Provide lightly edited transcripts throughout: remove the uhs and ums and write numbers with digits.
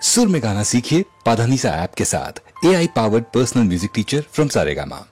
सुर में गाना सीखिए पाधानीसा ऐप के साथ। AI powered personal music teacher from Saregama.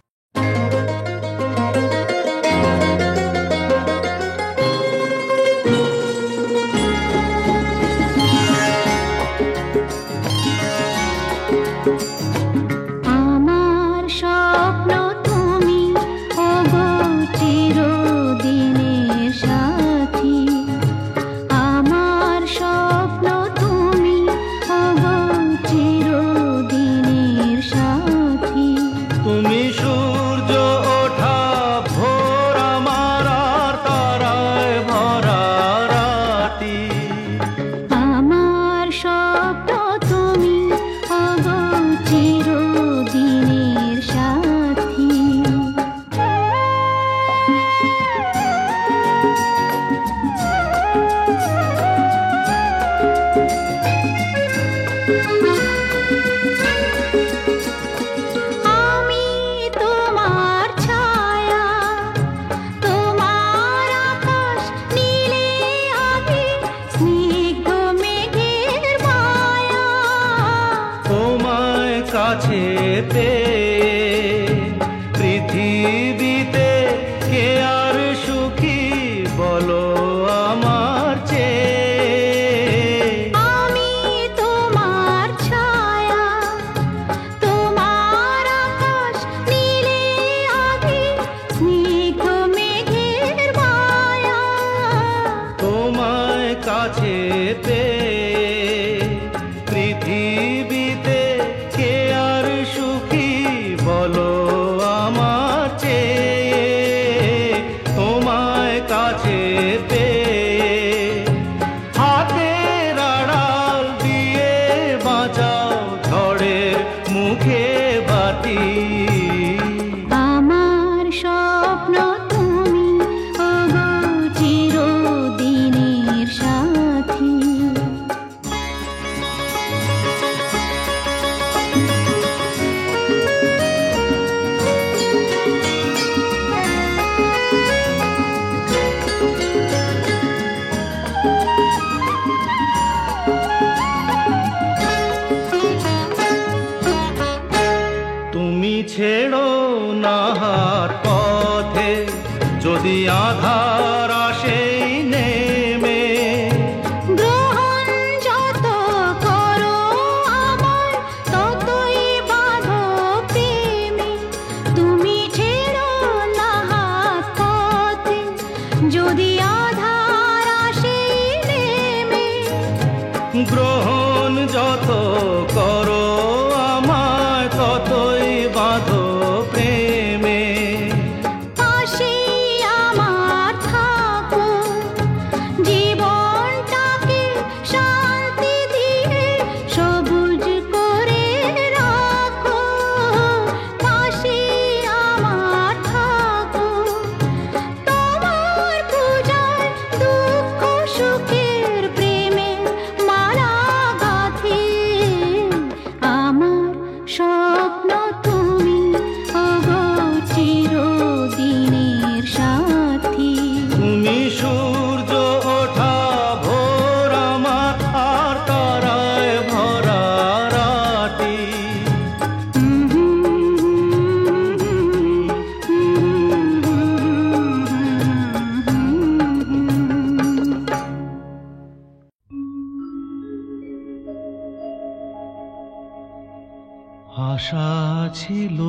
আশা ছিল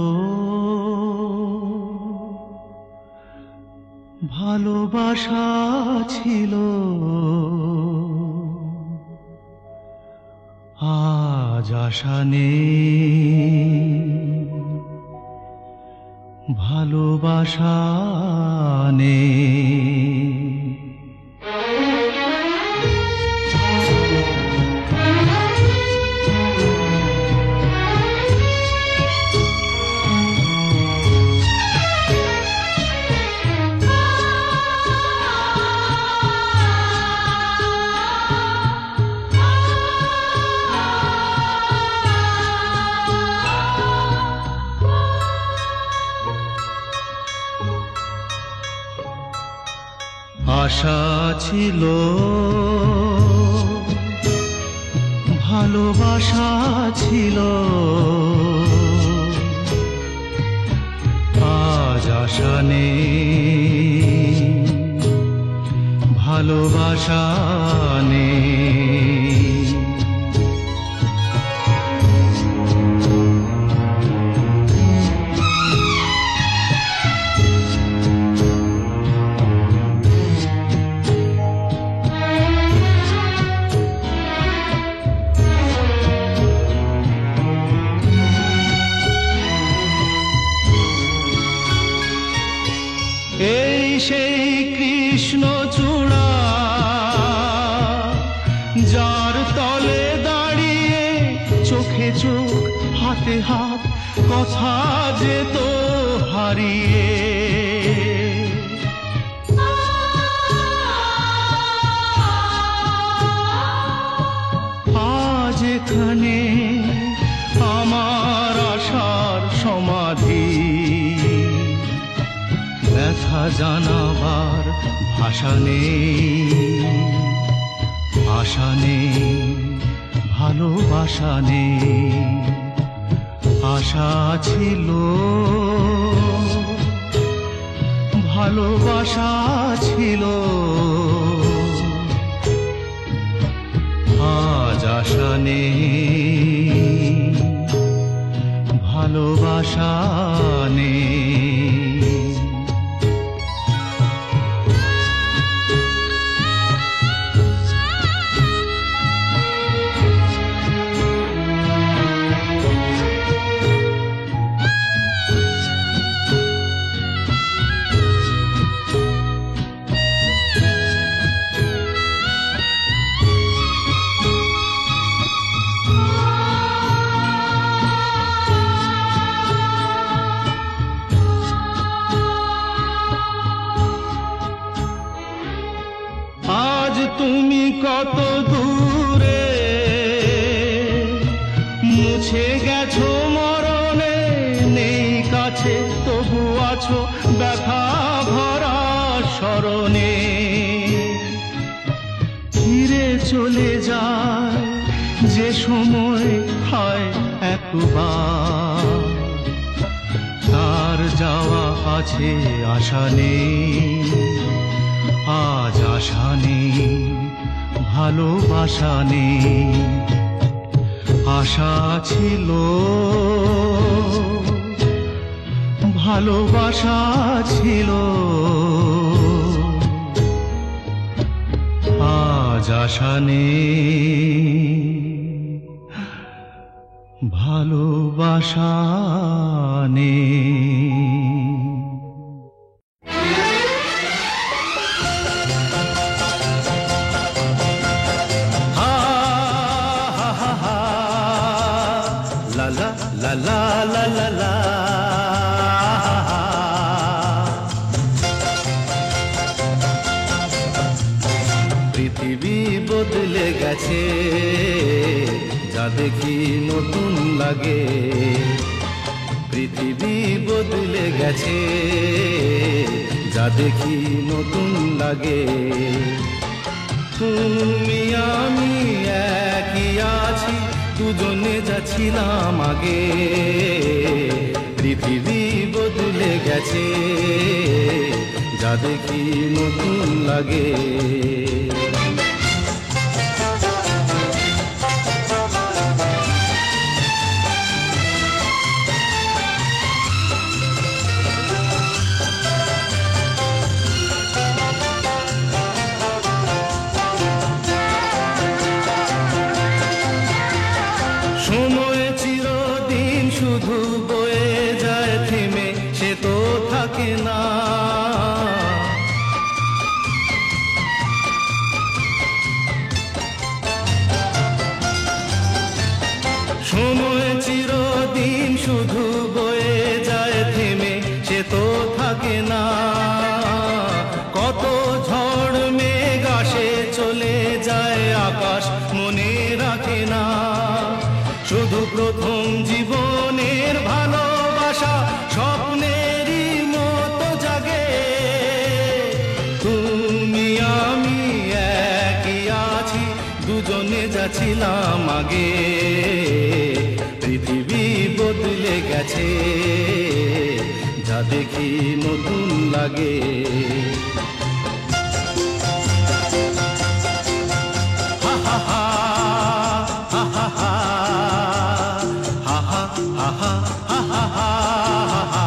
ভালোবাসা ছিল আজ আশা নেই ভালোবাসা নেই আশা ছিল ভালোবাসা ছিল, আজ আশা নেই, ভালোবাসা নেই। এই সেই কৃষ্ণচূড়া, যার তলে দাঁড়িয়ে চোখে চোখ হাতে হাত কথা যেত হারিয়ে। আজ এখানে আমার আশার সমাধি, ব্যথা জানাবার ভাষা নেই, আশা নেই, ভালোবাসা নেই। আশা ছিল, ভালোবাসা ছিল, আজ আশা নেই, ভালোবাসা নেই। তুমি কত দূরে মুছে গেছো মরণে, নেই কাছে তবু আছো ব্যথা ভরা স্মরণে। ফিরে চলে যায় যে সময় হয় একবার, তার যাওয়া আছে আশা নেই, আজ আশা নেই, ভালোবাসা নেই। আশা ছিল, ভালোবাসা ছিল, আজ আশা নেই, ভালোবাসা নেই। La la la la la, পৃথিবী বদলে গেছে, যা দেখি নতুন লাগে। পৃথিবী বদলে গেছে, যা দেখি নতুন লাগে। তুমি আমি একই আছি, দুজনে যাচ্ছিলাম আগে। পৃথিবী বদলে গেছে, যা দেখি নতুন লাগে। সময় চিরদিন শুধু বয়ে যায় থেমে, সে তো থাকে না। সময় চিরদিন শুধু বয়ে যায় থেমে, সে তো থাকে না। কত ঝড় মেঘ আসে চলে যায়, আকাশ মনে রাখে না। শুধু প্রথম জীবনের ভালোবাসা স্বপ্নেরই মতো জাগে। তুমি আমি একই আছি, দুজনে যাচ্ছি ছিলাম আগে, পৃথিবী বদলে গেছে, যা দেখি নতুন লাগে। হা হা হা হা হা হা হা হা হা হা হা হা।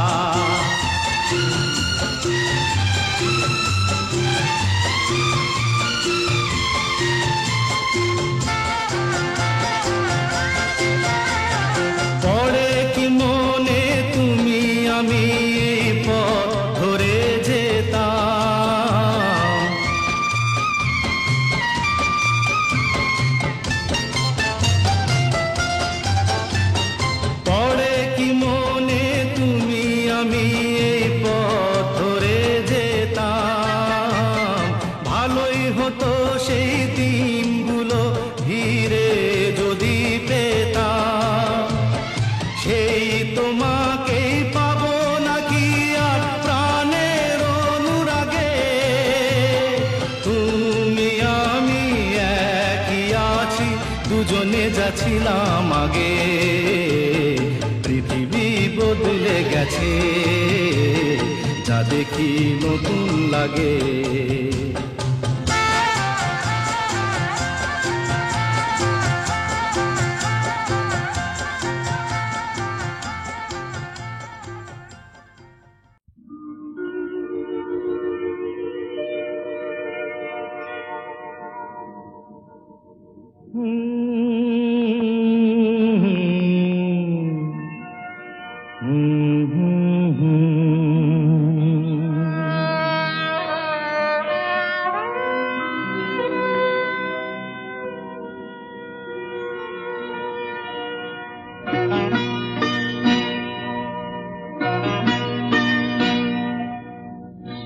পড়ে কি মনে তুমি আমি এই পথ ধরে যেতাম, পড়ে কি মনে তুমি আমি এই পথ ধরে যেতাম। ভালোই হতো সেই দিনগুলো ধীরে যদি পেতাম, সেই তোমাকেই পাবো নাকি আর প্রাণের অনুরাগে। তুমি আমি একই আছি, দুজনে যাচ্ছিলাম আগে, পৃথিবী বদলে গেছে, যা দেখি নতুন লাগে।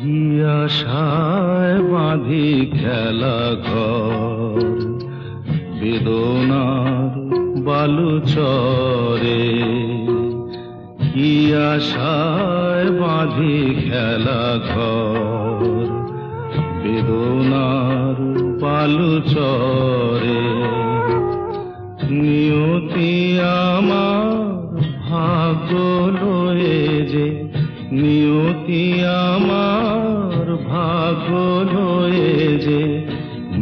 কি আশায় বাঁধি খেলা ঘর, বেদনার বালু চরে। কি আশায় বাঁধি খেলা ঘর, বেদনার বালু চরে। নিয়তি আমার ভাগ্য লয়ে যে, নিয়তি আমার ভাগ্য লয়ে যে,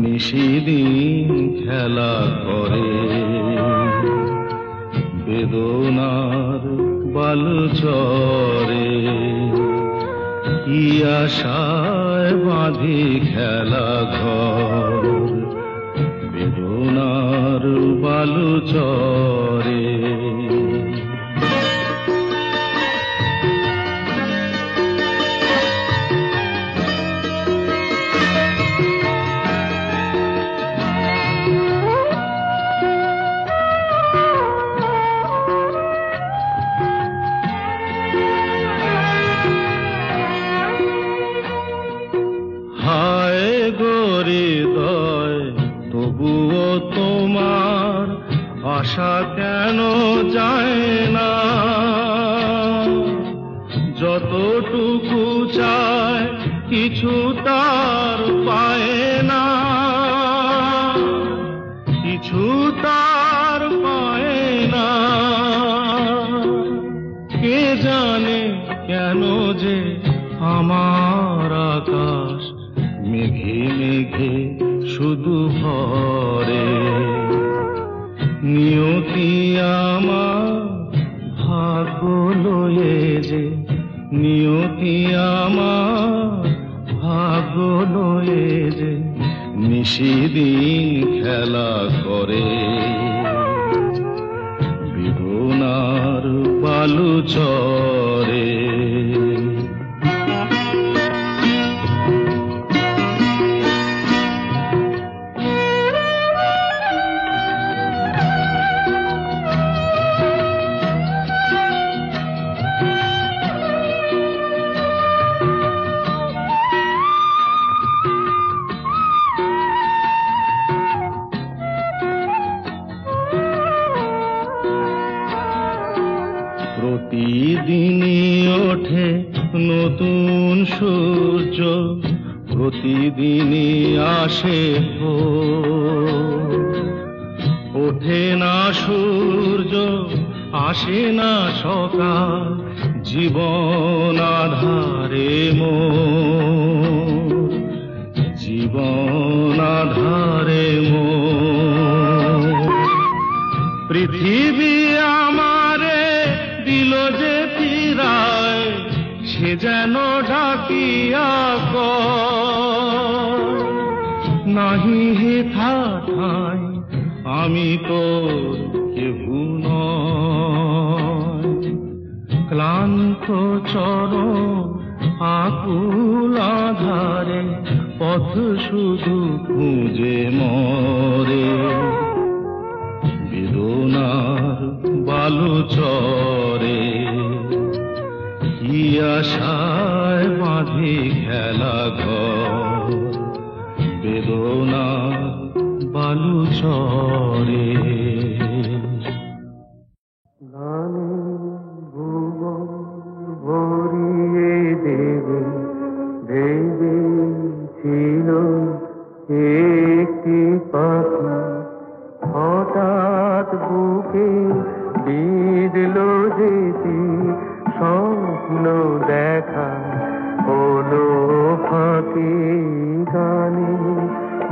নিশিদিন খেলা করে। বেদনার বালু চরে, কি আশায় বাঁধি খেলা ঘর, বেদনার বালু চরে। হায় হৃদয়, তবুও তোমার আশা কেন যায় না? যতটুকু চায় কিছু তার পায় না, কিছু তার পায় না। কে জানে কেন যে আমার আকাশ মেঘে মেঘে শুধু ভরে। নিয়তি আমার ভাগ্য লয়ে যে, নিয়তি আমার ভাগ্য লয়ে যে, নিশিদিন খেলা করে। বেদনার বালু চরে। প্রতিদিনই ওঠে নতুন সূর্য, প্রতিদিনই আসে ভোর। ওঠে না সূর্য, আসে না সকাল, জীবন আধারে মোর, জীবন আধারে মোর। পৃথিবী আমারে দিল যে ফিরায়, সে যেন ডাকিয়া কয়, নাহি হেথা ঠাই আমি তোর কেহু নয়। ক্লান্ত চরণ আকুল আধারে পথ শুধু খুঁজে মরে, বেদনার বালু চরে কি আশায় বাঁধি খেলা ঘর, বেদনার বালু চরে। গানে ভুবন ভরিয়ে দেবে ভেবে ছিল একটি পাখি, হঠাৎ বুকে বিঁধল যেটি স্বপ্ন দেখা হলো ফাঁকি। গানে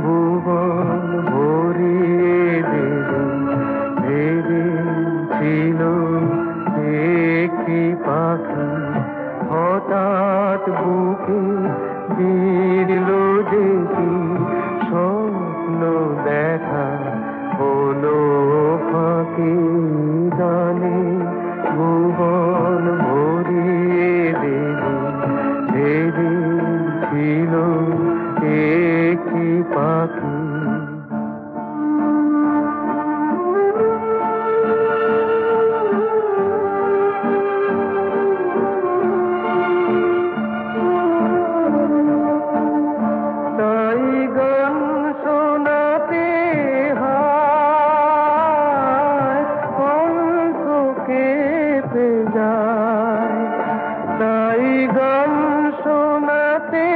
ভুবন ভরিয়ে দেবে ভেবে ছিল একটি পাখি, হঠাৎ বুকে বিঁধল যেটি স্বপ্ন দেখা হলো ফাঁকি। গানে ভুবন ভরিয়ে দেবে ভেবে ছিল একটি পাখি। তাই গান শোনাতে হয় কণ্ঠ কেঁপে যায়, তাই গান শোনাতে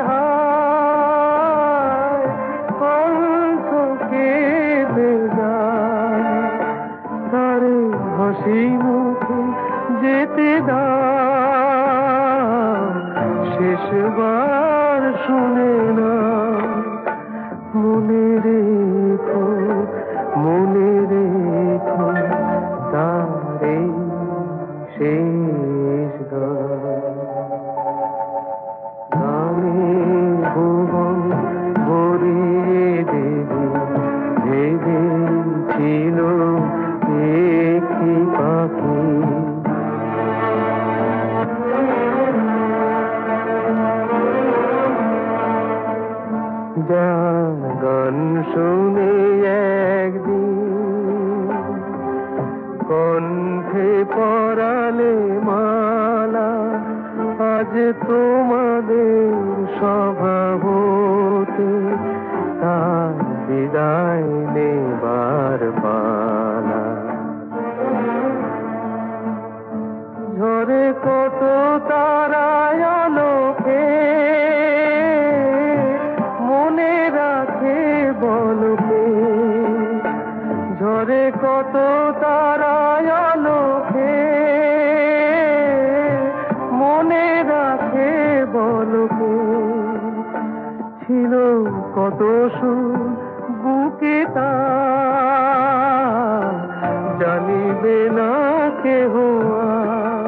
হয় কণ্ঠ কেঁপে যায়। তারে হাসি মুখে যেতে দাও, শেষবার শুনে না। মনে রেখো মনে রেখো তারে শেষ গান। গানে ভুবন ভরিয়ে দেবে ভেবে ছিল একটি পাখি। যার গান শুনে একদিন কণ্ঠে পরালে মালা, আজ তোমাদের স্বভাবতে তার বিদায় নেবার পালা। ঝরে কত তারায় আলোকে মনে রাখে বলকে, ঝরে কত তারায় আলোকে মনে রাখে বলকে। ছিল কত সুর বুকে তার, জানিবে না কেহ আর।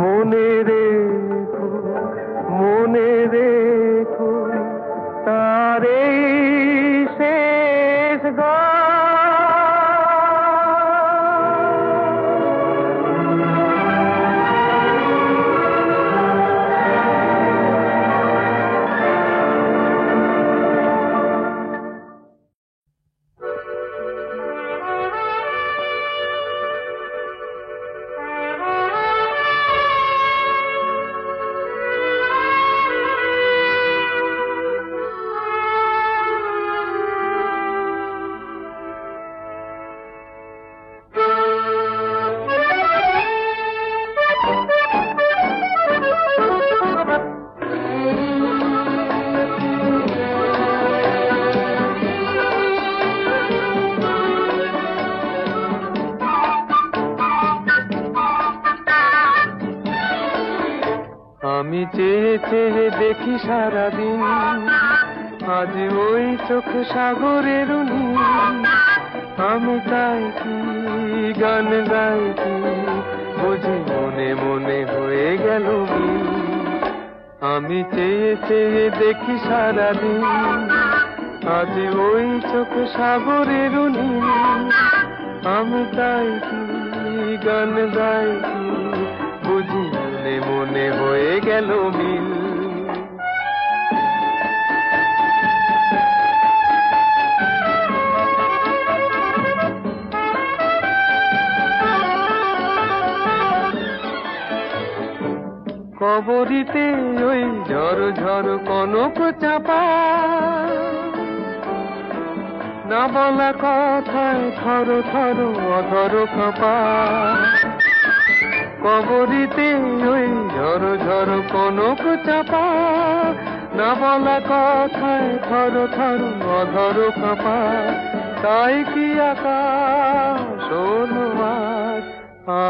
মনে রেখো মনে রেখো তার এই শেষ গান। আমি চেয়ে চেয়ে দেখি সারাদিন, আজ ওই চোখ সাগরের নীল। আমি তাই কি গান গাই কি, বুঝি মনে মনে হয়ে গেল মিল। আমি চেয়ে চেয়ে দেখি সারাদিন, আজ ওই চোখ সাগরের নীল। আমি তাই কি গান গাই কি, বুঝি মনে মনে হয়ে গেল মিল। কবরিতে ওই ঝড় ঝড় কনক চাপা, না বলা কথায় থর থর অধর কাঁপা। কবরিতে ওই ঝড় ঝড় কনক চাপা, না বলা কথায় থর থর অধর কাঁপা। তাই কি আকাশ হলো আজ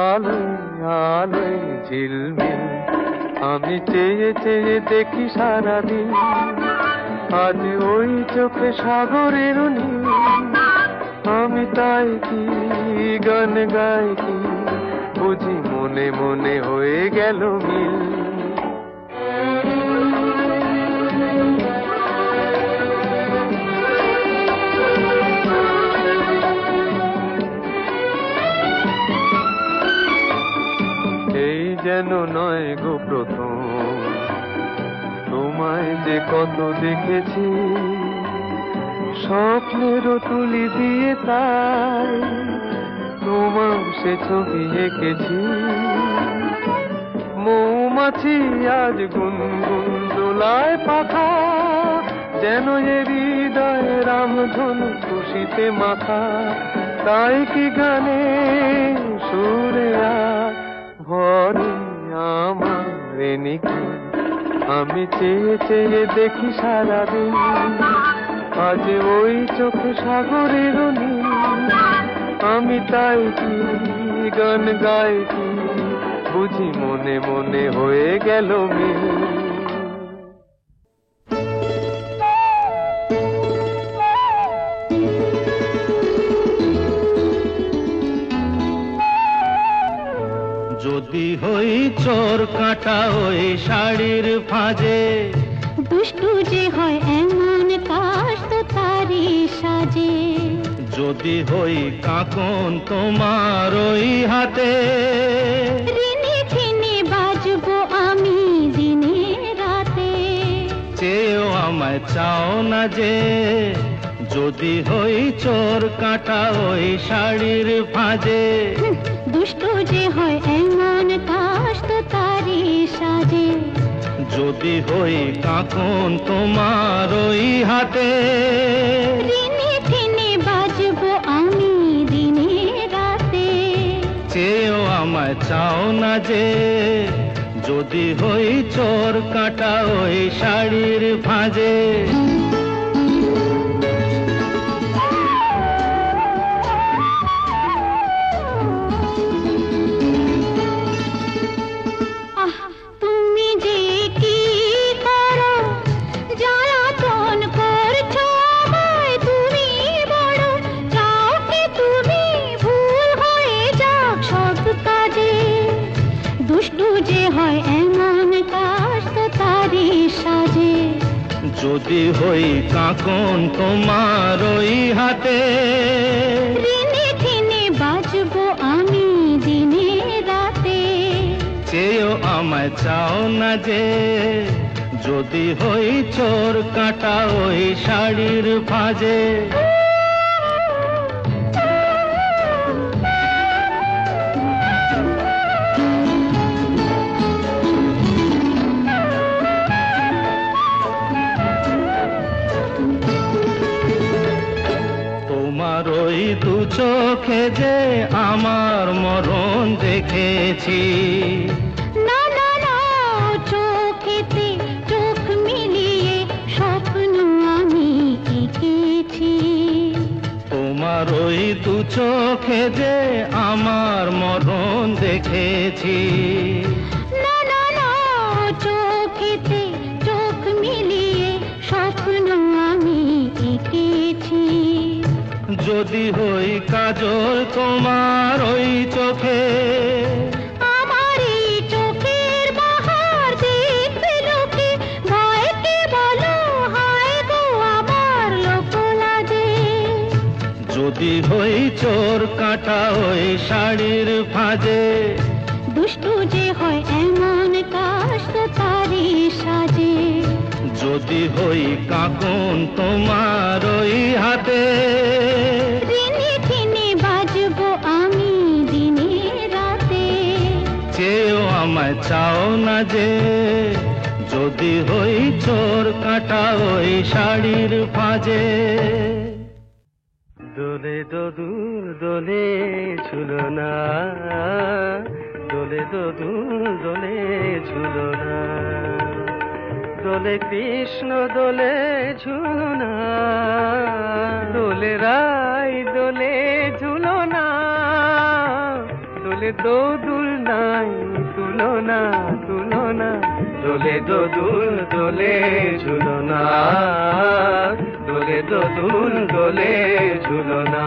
আলোয় আলোয় ঝিলমিল। আমি চেয়ে চেয়ে দেখি সারাদিন, আজ ওই চোখে সাগরের নীল। আমি তাই কি গান গাই কি, বুঝি মনে মনে হয়ে গেল মিল। এই যেন নয় গো প্রথম, তোমায় যে কত দেখেছি, স্বপ্নেরও তুলি দিয়ে তাই তোমার সে ছবি এঁকেছি। মৌমাছি আজ গুনগুন দোলায় পাখা, যেন এ হৃদয় রামধনু খুশিতে মাখা। তাই কি গানে সুরে আজ ভরে আমার নিকি। আমি চেয়ে চেয়ে দেখি সারাদিন, আজ ওই চোখ সাগরের নীল। আমি তাই কি গান গাই কি, বুঝি মনে মনে হয়ে গেল মিল। যদি হই চোর কাঁটা ওই শাড়ির ফাঁজে, দুষ্টু যে হয় এমন কাশ তো তারি সাজে। যদি হই কাঁকন তোমার ওই হাতে, ঋণে খিনে বাজবো আমি দিনে রাতে। চেয়েও আমায় চাও না যে, যদি হই চোর কাঁটা ওই শাড়ির ফাঁজে। দুষ্টু যে হয় এমন কাশ তো তারি সাজে। যদি হই কাঁকন তোমার ওই হাতে, ঋণে খিনে বাজবো আমি দিনে রাতে। চেয়েও আমায় চাও না যে, যদি হই চোর কাঁটা ওই শাড়ির ফাঁজে। তুমি যে কি করো, জ্বালাতন করছো আমায় তুমি বড়। চাও কি তুমি ভুল হয়ে যাক সব কাজে। দুষ্টু যে হয় এমন কাশ তো তারি সাজে। যদি হই কাঁকন তোমার ওই হাতে, ঋণে খিনে বাজবো আমি দিনে রাতে। চেয়েও আমায় চাও না যে, যদি হই চোর কাঁটা ওই শাড়ির ফাঁজে। তোমার ওই দু চোখে যে আমার মরণ দেখেছি। না না না, চোখেতে চোখ মিলিয়ে স্বপ্ন আমি এঁকেছি। তোমার ওই দু চোখে যে আমার মরণ দেখেছি। না না না, চোখ যদি হই কাজল তোমার ওই চোখে, আমার এই চোখের বাহার দেখবে লোকে, ভয়কে বলো হায় গো আমার লোক লাগে। যদি হই চোর কাঁটা ওই শাড়ির ফাঁজে, দুষ্টু যে হয় এমন কাশ তো তারই সাজে। যদি হই কাঁকন তোমার ওই হাতে, ঋণে টিনে বাজবো আমি দিনে রাতে। চেয়েও আমায় চাও না যে, যদি হই চোর কাঁটা ওই শাড়ির ফাঁজে। দোলে দোদুল দোলে ঝুলনা, দোলে দোদুল দোলে ঝুলনা, দোলে কৃষ্ণ দোলে ঝুলনা, দোলে রাই দোলে ঝুলনা, দোলে দোদুল নাই তুলনা তুলনা, দোলে দোদুল দোলে ঝুলনা, দোলে দোদুল দোলে ঝুলনা।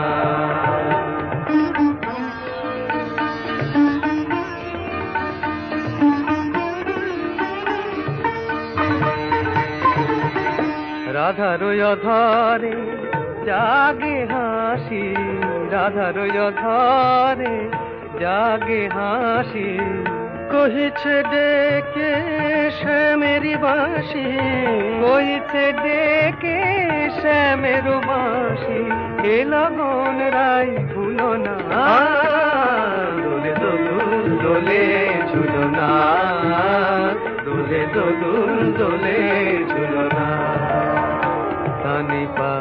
রাধার অধরে জাগে হাসি, রাধার অধরে জাগে হাসি, কহিছে ডেকে শ্যামেরি বাঁশি, কহিছে ডেকে শ্যামের বাঁশি, এ লগন রাই ভুলো না, দোলে দোদুল দোলে ঝুলনা, দোলে দোদুল দোলে ঝুলনা। তানি পা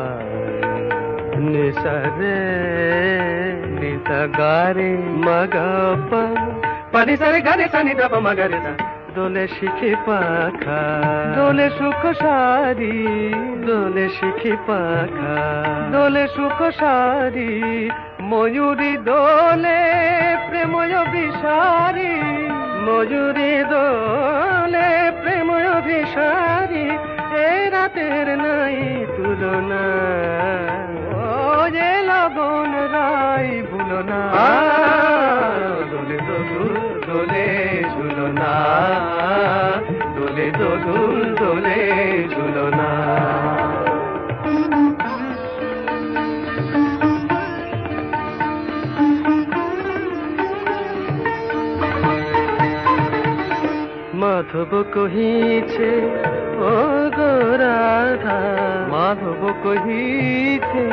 নিসরে নিসা গারে মগপা, পানি সারে গারে সানি দাপ মগরে সা, দোলে শিখি পাখা দোলে সুখ সারি, দোলে শিখি পাখা দোলে সুখ সারি, ময়ূরী দোলে প্রেময় বিসারি, ময়ূরী দোলে প্রেময় বিসারি, এ রাতের নাই তুলনা, ও যে লগন রাই ভুলো না, দোলে দোদুল দোলে ঝুলনা, দোলে দোদুল দোলে ঝুলনা। মাধব কহিছে ও গো রাধা, মাধব কহিছে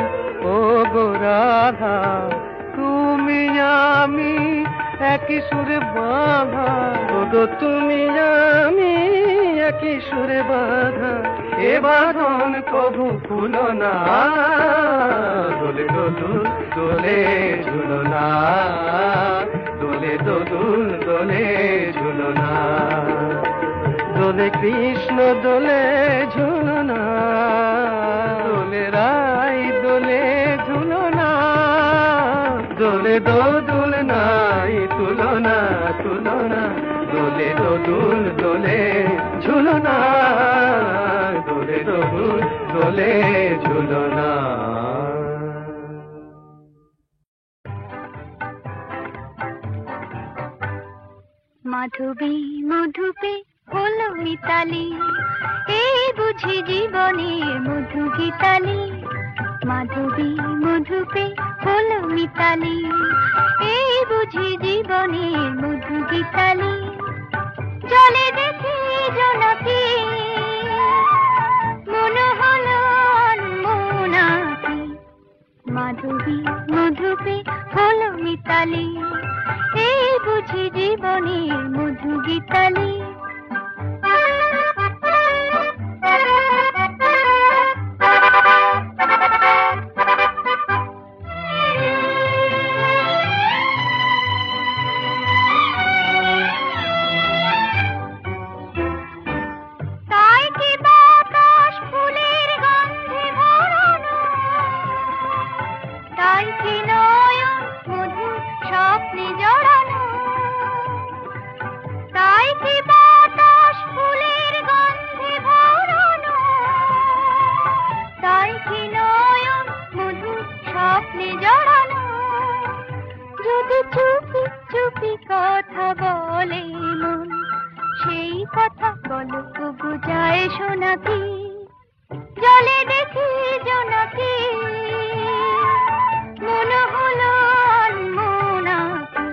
ও গো রাধা, তুমি আমি একই সুরে বাঁধা, ও গো তুমি আমি একই সুরে বাঁধা, এ বাঁধন কভু খুলো না, দোলে দোদুল দোলে ঝুলনা, দোলে দোদুল দোলে ঝুলনা, দোলে কৃষ্ণ দোলে ঝুলনা, দোলে রাই দোলে ঝুলনা, দোলে দোদুল নাই তুলনা তুলনা, দোলে দোদুল দোলে ঝুলনা, দোলে দোদুল দোলে ঝুলনা। মাধবী মধুপে হলো মিতালি, এই বুঝি জীবনের মধু গীতালি। মাধবী মধুপে হলো মিতালি, এই বুঝি জীবনের মধু গীতালি। জলে দেখি জোনাকি মনে হলো অনমনাকি, মাধবী মধুপে হলো মিতালি, এই বুঝি জীবনের মধু গীতালি। কথা বলে মন, সেই কথা বলো তবু যায় শোনাকি, জলে দেখি জোনাকি, মনে হলো আনমোনাকি,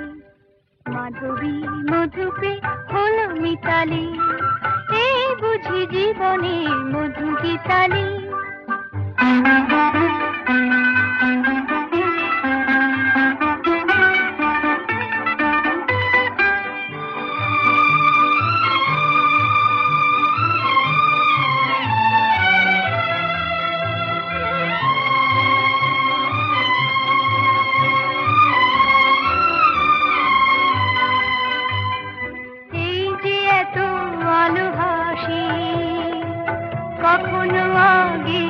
মাধবী মধুপে হলো মিতালি, এই বুঝি জীবনে মধু গীতালি। কখনো আগে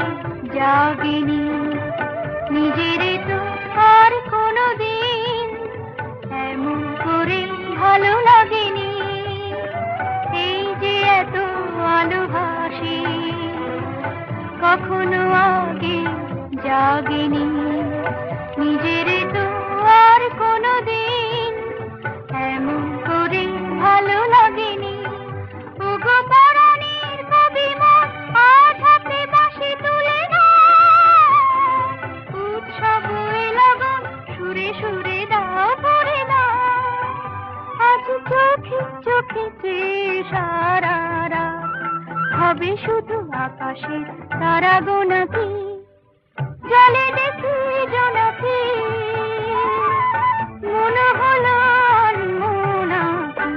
জাগেনি, নিজের তো আর কোনো দিন এমন করে ভালো লাগেনি। এই যে এত আলো ভাসে, কখনো আগে জাগেনি, নিজের তো আর কোনো দিন এমন করে ভালো লাগেনি। ওগো পরাণের কবি মন আজ হাতে বাঁশি তুলে না, উৎসব লগন সুরে সুরে দাও পড়ে না, আজ চোখে চোখে চেয়ে সারা রাত হবে শুধু আকাশে তারা গোনাকি, জলে দেখি জোনাকি, মনে হলো আনমোনাকি,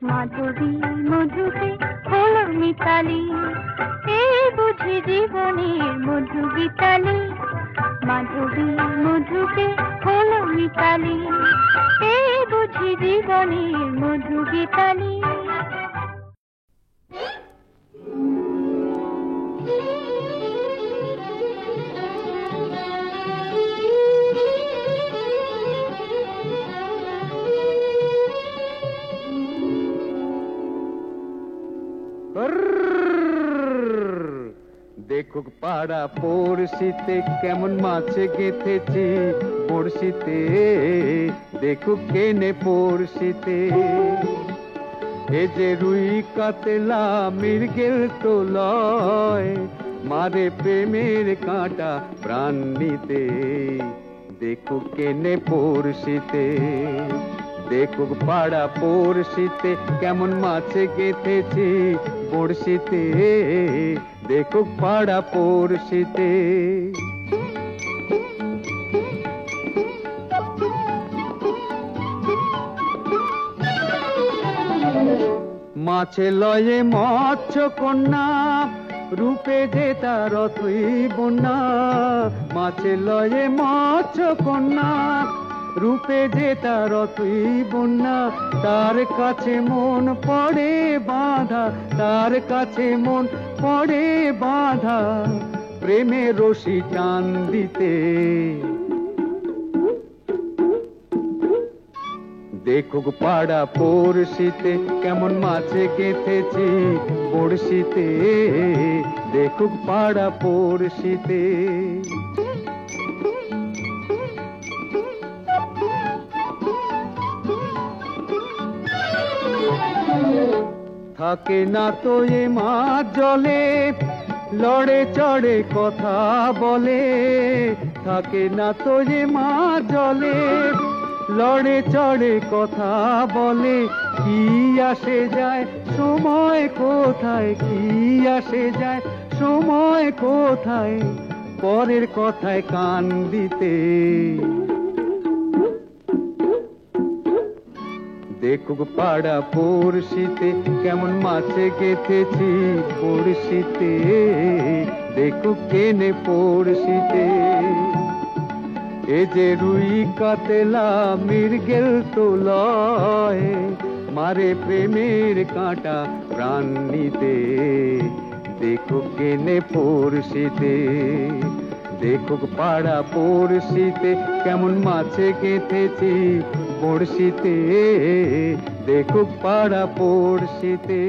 মাধবী মধুপে হলো মিতালি, এই বুঝি জীবনের মধু গীতালি, মাধবী মধুপে হলো মিতালি, এই বুঝি জীবনের মধু গীতালি। দেখুক পাড়া পড়শিতে কেমন মাছে গেঁথেছি পড়শিতে, দেখুক কেনে পড়শিতে, এ যে রুই কাতলা মৃগেল তো লয়, মারে প্রেমের কাঁটা প্রাণ নিতে, দেখুক কেনে পড়শিতে, দেখুক পাড়া পড়শিতে কেমন মাছে গেঁথেছি বড়শিতে, দেখুক পাড়া পড়শিতে। মাছে লয়ে মৎস্য কন্যা, রূপে যে তার অথই বন্যা, মাছে লয়ে মৎস্য কন্যা, রূপে যে তার অথই বন্যা, তার কাছে মন পড়ে বাঁধা, তার কাছে মন পড়ে বাঁধা, প্রেমের রশি টান দিতে, দেখুক পাড়া পড়শিতে কেমন মাছে গেঁথেছি বড়শিতে, দেখুক পাড়া পড়শিতে। থাকে না তো এ মাছ জলে, লড়ে চড়ে কথা বলে, থাকে না তো এ মাছ জলে, লড়ে চড়ে কথা বলে, কি আসে যায় সময় কোথায়, কি আসে যায় সময় কোথায়, পরের কথায় কান দিতে, দেখুক পাড়া পড়শিতে কেমন মাছে গেঁথেছি পড়শিতে, দেখুক কেনে পড়শিতে, এ যে রুই কাতলা মৃগেল তো লয়, মারে প্রেমের কাঁটা প্রাণ নিতে, দেখুক কেনে পড়শিতে, দেখুক পাড়া পড়শিতে কেমন মাছে গেঁথেছি বড়শিতে, দেখুক পাড়া পড়শিতে।